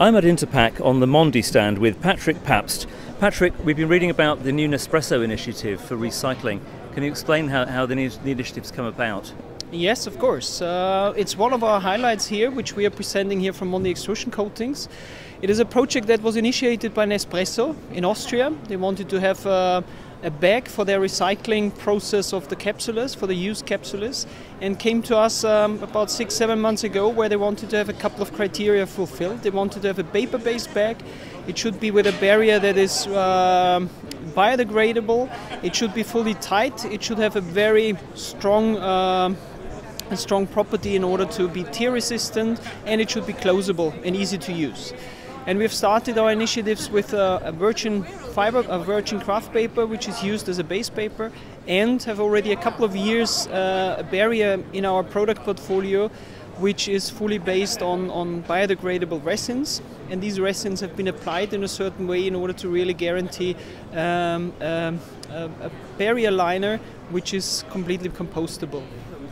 I'm at Interpack on the Mondi stand with Patrick Papst. Patrick, we've been reading about the new Nespresso initiative for recycling. Can you explain how the initiative's come about? Yes, of course. It's one of our highlights here, which we are presenting here from Mondi Extrusion Coatings. It is a project that was initiated by Nespresso in Austria. They wanted to have a bag for their recycling process of the capsules, for the used capsules, and came to us about 6-7 months ago, where they wanted to have a couple of criteria fulfilled. They wanted to have a paper-based bag. It should be with a barrier that is biodegradable. It should be fully tight. It should have a very strong property in order to be tear resistant, and it should be closable and easy to use. And we've started our initiatives with a virgin craft paper, which is used as a base paper, and have already a couple of years a barrier in our product portfolio, which is fully based on biodegradable resins. And these resins have been applied in a certain way in order to really guarantee a barrier liner which is completely compostable.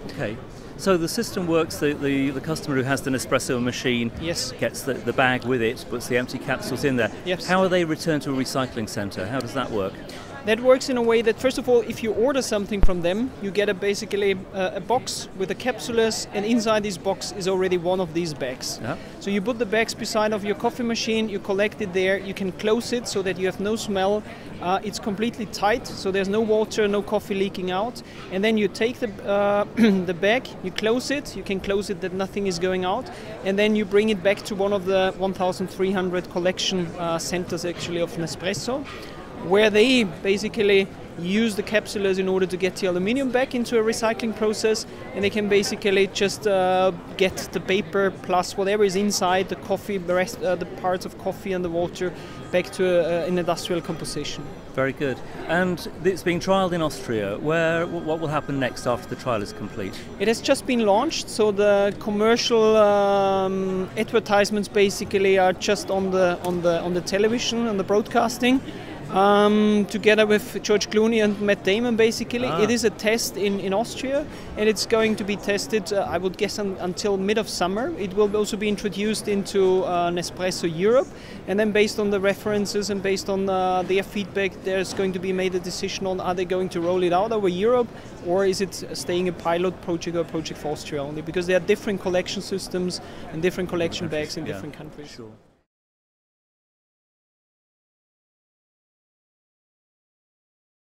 Okay. So the system works, the customer who has the Nespresso machine Yes. gets the bag with it, puts the empty capsules in there. Yes. How are they returned to a recycling centre? How does that work? That works in a way that, first of all, if you order something from them, you get basically a box with the capsules, and inside this box is already one of these bags. Yeah. So you put the bags beside of your coffee machine, you collect it there, you can close it so that you have no smell. It's completely tight, so there's no water, no coffee leaking out. And then you take the bag, you close it, you can close it that nothing is going out, and then you bring it back to one of the 1,300 collection centers actually of Nespresso, where they basically use the capsules in order to get the aluminium back into a recycling process, and they can basically just get the paper plus whatever is inside the coffee, the parts of coffee and the water back to an industrial composition. Very good. And it's being trialled in Austria. What will happen next after the trial is complete? It has just been launched, so the commercial advertisements basically are just on the television, on the broadcasting. Together with George Clooney and Matt Damon, basically. It is a test in Austria, and it's going to be tested, I would guess, until mid of summer. It will also be introduced into Nespresso Europe, and then based on the references and based on their feedback, there's going to be made a decision on are they going to roll it out over Europe, or is it staying a pilot project or a project for Austria only, because there are different collection systems and different collection bags in different countries. Sure.